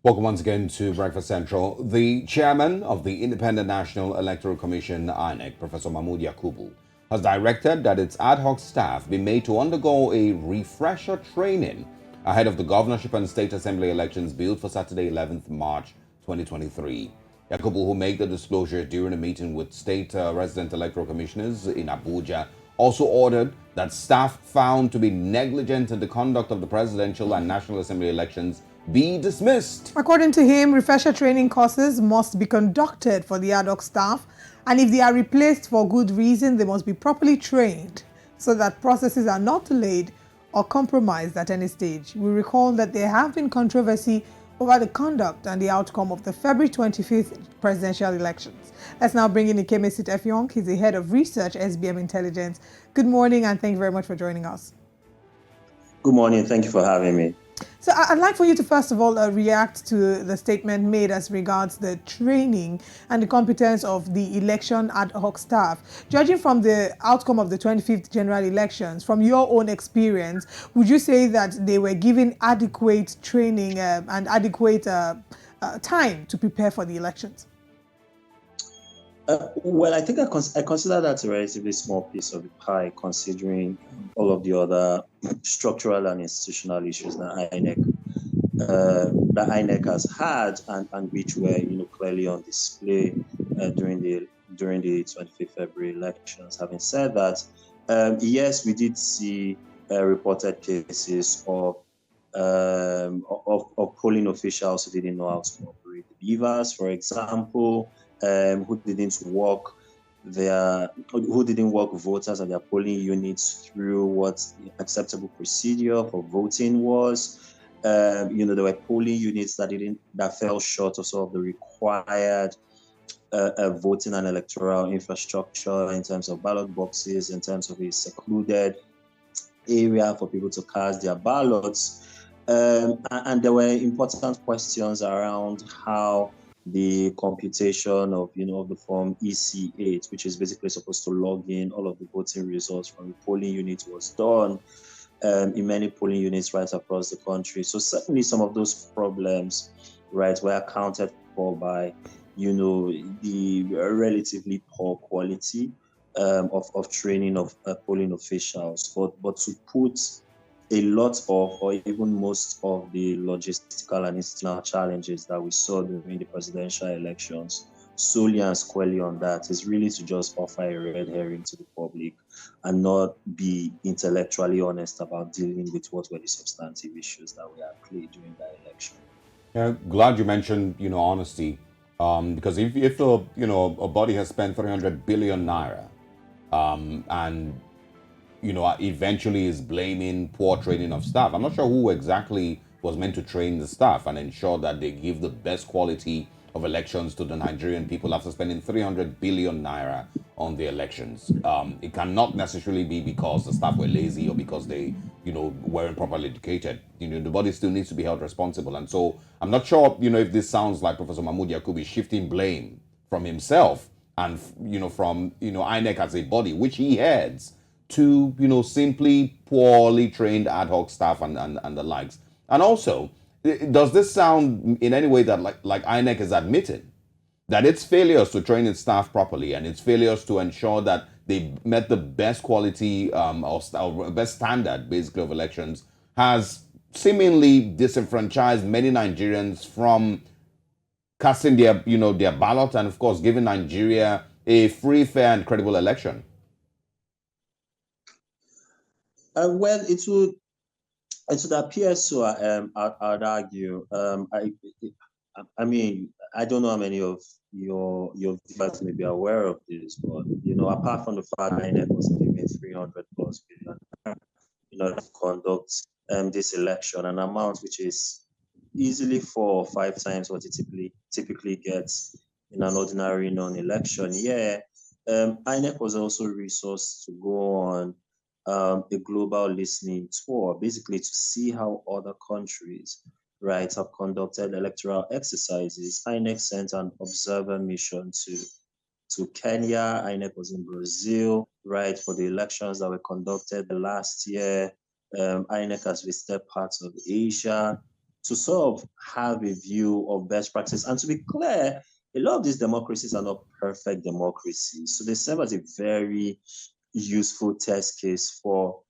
Welcome once again to Breakfast Central. The chairman of the Independent National Electoral Commission, INEC, Professor Mahmood Yakubu, has directed that its ad hoc staff be made to undergo a refresher training ahead of the governorship and state assembly elections billed for Saturday, 11th March 2023. Yakubu, who made the disclosure during a meeting with state resident electoral commissioners in Abuja, also ordered that staff found to be negligent in the conduct of the presidential and national assembly elections be dismissed. According to him, refresher training courses must be conducted for the ad hoc staff, and if they are replaced for good reason, they must be properly trained so that processes are not delayed or compromised at any stage. We recall that there have been controversy over the conduct and the outcome of the February 25th presidential elections. Let's now bring in Ikemesit Effiong. He's the head of research, SBM Intelligence. Good morning, and thank you very much for joining us. Good morning. Thank you for having me. So I'd like for you to first of all react to the statement made as regards the training and the competence of the election ad hoc staff. Judging from the outcome of the 25th general elections, from your own experience, would you say that they were given adequate training and adequate time to prepare for the elections? Well, I think I consider that a relatively small piece of the pie, considering all of the other structural and institutional issues that INEC has had, and which were clearly on display during the 25th February elections. Having said that, yes, we did see reported cases of polling officials who didn't know how to operate the beavers, for example. Who didn't walk voters and their polling units through what the acceptable procedure for voting was. There were polling units that fell short of some of the required voting and electoral infrastructure in terms of ballot boxes, in terms of a secluded area for people to cast their ballots. And there were important questions around how the computation of the form EC8, which is basically supposed to log in all of the voting results from the polling unit, was done in many polling units right across the country. So certainly some of those problems, right, were accounted for by the relatively poor quality of training of polling officials. But to put a lot of, or even most of, the logistical and institutional challenges that we saw during the presidential elections solely and squarely on that is really to just offer a red herring to the public and not be intellectually honest about dealing with what were the substantive issues that were at play during that election. Yeah, glad you mentioned honesty, because if a body has spent 300 billion naira, and eventually is blaming poor training of staff. I'm not sure who exactly was meant to train the staff and ensure that they give the best quality of elections to the Nigerian people after spending 300 billion naira on the elections. It cannot necessarily be because the staff were lazy or because they, weren't properly educated. The body still needs to be held responsible. And so I'm not sure, if this sounds like Professor Mahmood Yakubu shifting blame from himself and, from, INEC as a body, which he heads, to simply poorly trained ad hoc staff and the likes. And also, does this sound in any way that like INEC is admitting that its failures to train its staff properly and its failures to ensure that they met the best quality or best standard basically of elections has seemingly disenfranchised many Nigerians from casting their ballot and of course giving Nigeria a free, fair and credible election? Well, it would appear so. I'd argue. I mean, I don't know how many of your viewers may be aware of this, but apart from the fact that INEC was given 300 plus billion in order to conduct this election, an amount which is easily 4 or 5 times what it typically gets in an ordinary non-election year. INEC was also resourced to go on a global listening tour, basically to see how other countries, right, have conducted electoral exercises. INEC sent an observer mission to Kenya. INEC was in Brazil, right, for the elections that were conducted last year. INEC has visited parts of Asia. to sort of have a view of best practice. And to be clear, a lot of these democracies are not perfect democracies. So they serve as a very useful test case for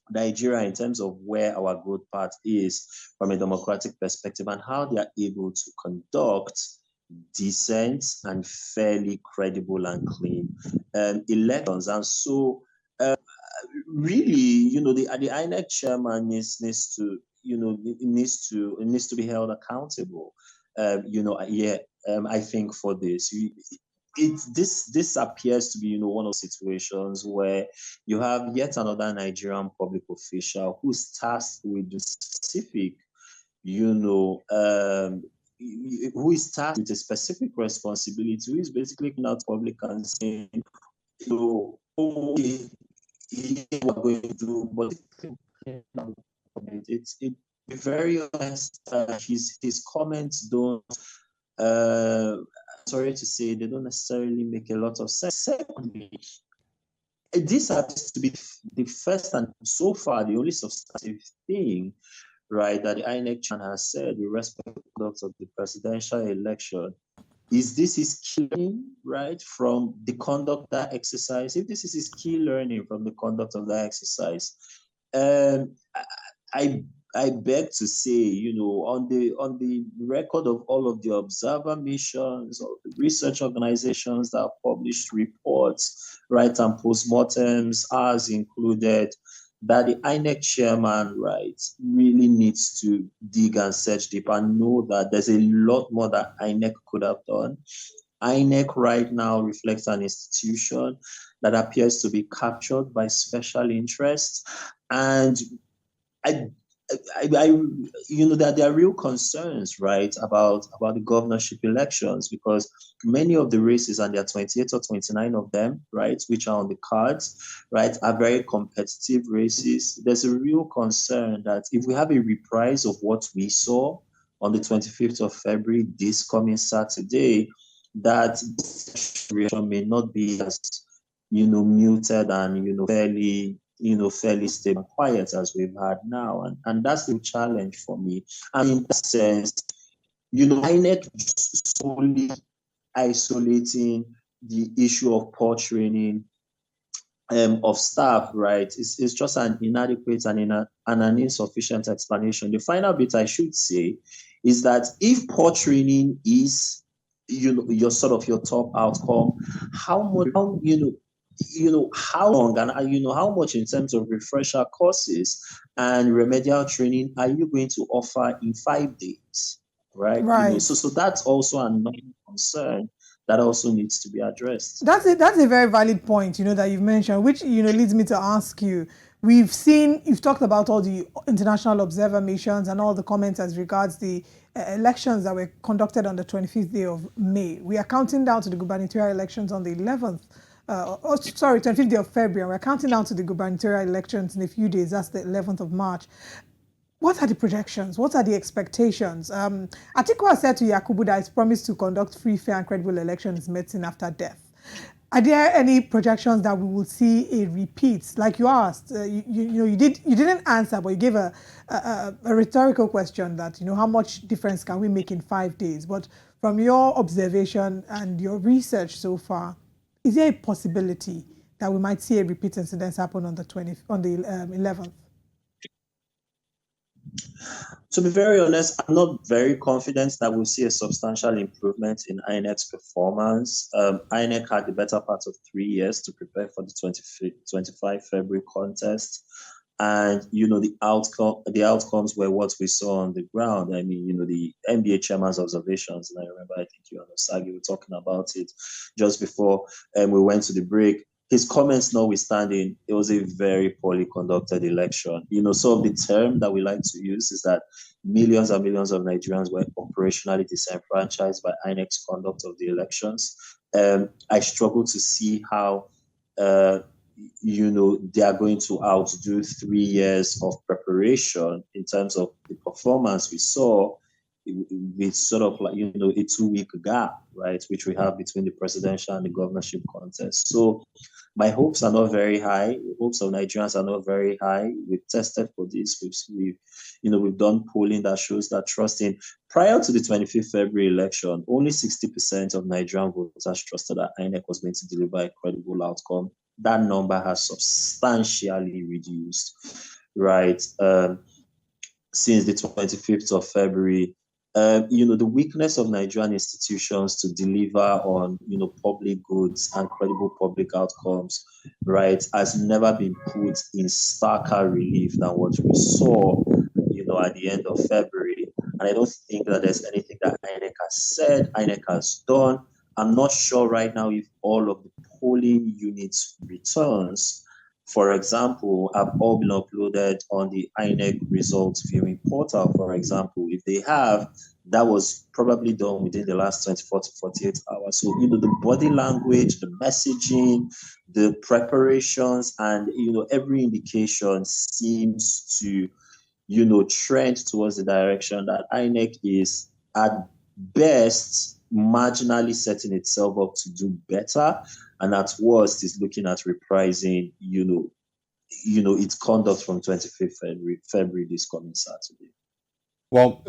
Nigeria in terms of where our growth path is from a democratic perspective and how they are able to conduct decent and fairly credible and clean elections. And so really, the INEC chairman needs to, needs to be held accountable. I think for this, this appears to be, one of situations where you have yet another Nigerian public official who's tasked with the specific, who is tasked with a specific responsibility, who is basically looking out public and saying, okay, we're going to do, but it's very honest. His comments don't. Sorry to say, they don't necessarily make a lot of sense. Secondly, this happens to be the first and so far the only substantive thing, right, that the INEC chairman has said with respect to the conduct of the presidential election. Is this his key learning, right, from the conduct of that exercise? If this is his key learning from the conduct of that exercise, I beg to say, on the record of all of the observer missions, or the research organizations that have published reports, right, and postmortems, ours included, that the INEC chairman, right, really needs to dig and search deep and know that there's a lot more that INEC could have done. INEC right now reflects an institution that appears to be captured by special interests, and that there are real concerns, right, about the governorship elections, because many of the races, and there are 28 or 29 of them, right, which are on the cards, right, are very competitive races. There's a real concern that if we have a reprise of what we saw on the 25th of February, this coming Saturday, that reaction may not be as, muted and, fairly stable and quiet as we've had now. And that's the challenge for me. And in that sense, INEC just solely isolating the issue of poor training of staff, right, is just an inadequate and an insufficient explanation. The final bit I should say is that if poor training is, your sort of your top outcome, how long and how much in terms of refresher courses and remedial training are you going to offer in 5 days, right? Right. So that's also another concern that also needs to be addressed. That's a very valid point, that you've mentioned, which, leads me to ask you. You've talked about all the international observer missions and all the comments as regards the elections that were conducted on the 25th day of May. We are counting down to the gubernatorial elections on the 11th. 25th day of February. We're counting down to the gubernatorial elections in a few days. That's the 11th of March. What are the projections? What are the expectations? Atiku has said to Yakubu that he's promised to conduct free, fair, and credible elections medicine after death. Are there any projections that we will see a repeat? Like you asked, you didn't answer, but you gave a rhetorical question that, how much difference can we make in 5 days? But from your observation and your research so far, is there a possibility that we might see a repeat incident happen on the 11th? To be very honest, I'm not very confident that we'll see a substantial improvement in INEC's performance. INEC had the better part of 3 years to prepare for the 25 February contest. And, the outcomes were what we saw on the ground. I mean, the NBA chairman's observations, and I remember, I think you and Osagi were talking about it just before we went to the break. His comments notwithstanding, it was a very poorly conducted election. So the term that we like to use is that millions and millions of Nigerians were operationally disenfranchised by INEC's conduct of the elections. I struggle to see how, they are going to outdo 3 years of preparation in terms of the performance we saw with sort of like, a 2-week gap, right, which we have between the presidential and the governorship contest. So my hopes are not very high. The hopes of Nigerians are not very high. We've tested for this. We've done polling that shows that trusting prior to the 25th February election, only 60% of Nigerian voters trusted that INEC was going to deliver a credible outcome. That number has substantially reduced, right? Since the 25th of February, the weakness of Nigerian institutions to deliver on, public goods and credible public outcomes, right, has never been put in starker relief than what we saw, at the end of February. And I don't think that there's anything that INEC has said, INEC has done. I'm not sure right now if all of the polling units returns, for example, have all been uploaded on the INEC results viewing portal, for example. If they have, that was probably done within the last 24 to 48 hours. So, the body language, the messaging, the preparations, and, every indication seems to, trend towards the direction that INEC is at best marginally setting itself up to do better, and at worst is looking at reprising, its conduct from 25th February this coming Saturday. Well,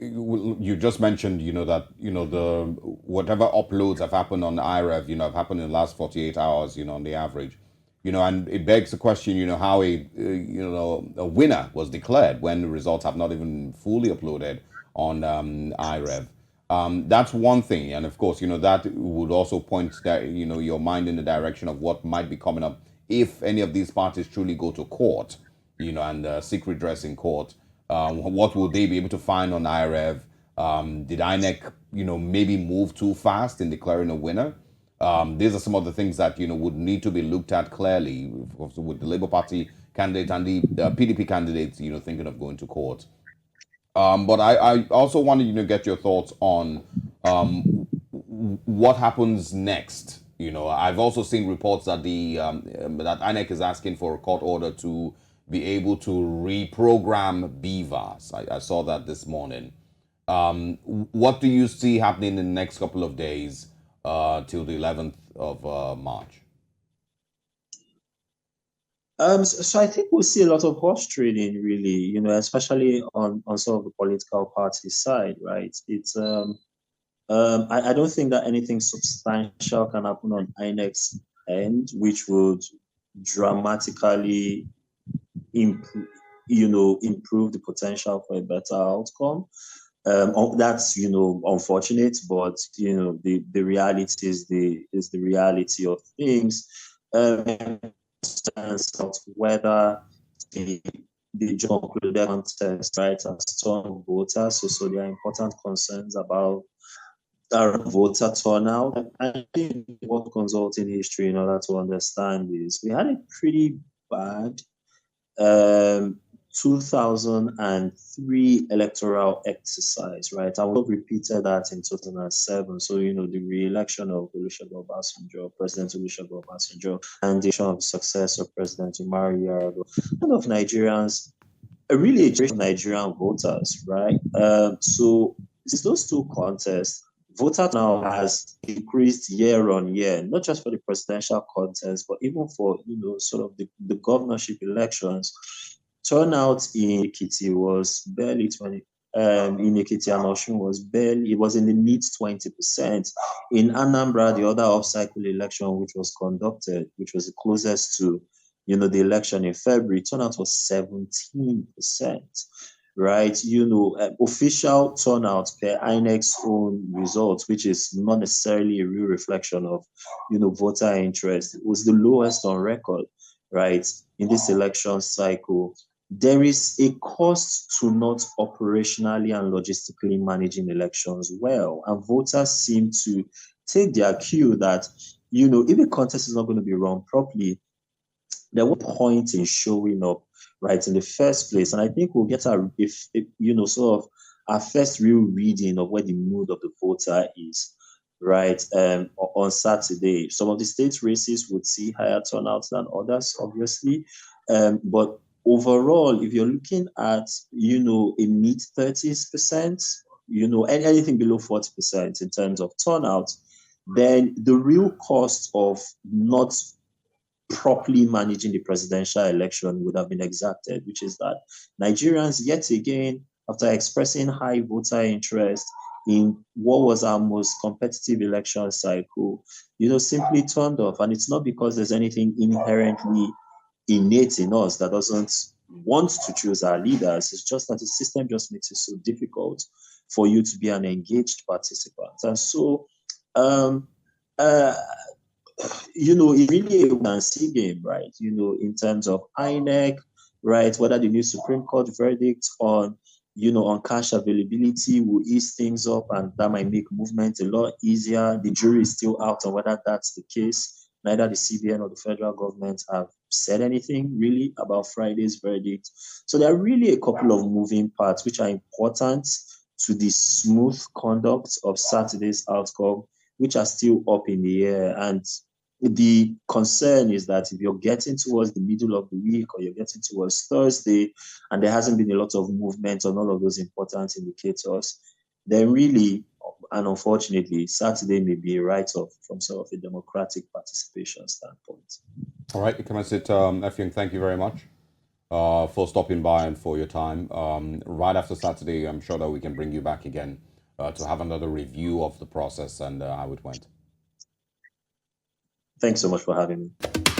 you just mentioned, that, the whatever uploads have happened on the IREV, have happened in the last 48 hours, on the average, and it begs the question, how a winner was declared when the results have not even fully uploaded on IREV. That's one thing. And of course, that would also point that, your mind in the direction of what might be coming up if any of these parties truly go to court, and seek redress in court. What will they be able to find on IREV? Did INEC, maybe move too fast in declaring a winner? These are some of the things that, would need to be looked at clearly with the Labour Party candidate and the PDP candidates, thinking of going to court. But I also wanted to get your thoughts on what happens next. I've also seen reports that that INEC is asking for a court order to be able to reprogram BVAS. I saw that this morning. What do you see happening in the next couple of days till the 11th of March? So I think we'll see a lot of horse trading, really, especially on some of the political party side, right? It's I don't think that anything substantial can happen on INEC's end, which would dramatically improve the potential for a better outcome. That's unfortunate, but the reality is the reality of things. Whether the job included contest, right, as turn voters, so there are important concerns about voter turnout. I think what consulting history in order to understand is we had a pretty bad 2003 electoral exercise, right? I will repeated that in 2007. So, the re-election of President Olusegun Obasanjo, and the election of the successor President Umaru Yar'Adua. A lot of Nigerians, really a generation of Nigerian voters, right? So, since those two contests, voter now has increased year on year, not just for the presidential contest, but even for sort of the governorship elections. Turnout in Ekiti was barely 20. In Ekiti and Osun it was in the mid 20%. In Anambra, the other off-cycle election which was conducted, which was the closest to the election in February, turnout was 17%. Right, official turnout per INEC's own results, which is not necessarily a real reflection of, voter interest, it was the lowest on record, right, in this election cycle. There is a cost to not operationally and logistically managing elections well, and voters seem to take their cue that, if a contest is not going to be run properly, there was point in showing up, right, in the first place. And I think we'll get sort of our first real reading of where the mood of the voter is, right, on Saturday. Some of the state races would see higher turnout than others, obviously. But overall, if you're looking at, a mid 30%, anything below 40% in terms of turnout, then the real cost of not properly managing the presidential election would have been exacted, which is that Nigerians, yet again, after expressing high voter interest in what was our most competitive election cycle, simply turned off. And it's not because there's anything inherently innate in us that doesn't want to choose our leaders. It's just that the system just makes it so difficult for you to be an engaged participant. And so, it's really a wait-and-see game, right? In terms of INEC, right? Whether the new Supreme Court verdict on, on cash availability will ease things up, and that might make movement a lot easier. The jury is still out on whether that's the case. Neither the CBN or the federal government have said anything really about Friday's verdict. So there are really a couple of moving parts which are important to the smooth conduct of Saturday's outcome, which are still up in the air. And the concern is that if you're getting towards the middle of the week or you're getting towards Thursday and there hasn't been a lot of movement on all of those important indicators, then really, and unfortunately, Saturday may be a write-off from sort of a democratic participation standpoint. All right, Ikemesit, Effiong, thank you very much for stopping by and for your time. Right after Saturday, I'm sure that we can bring you back again to have another review of the process and how it went. Thanks so much for having me.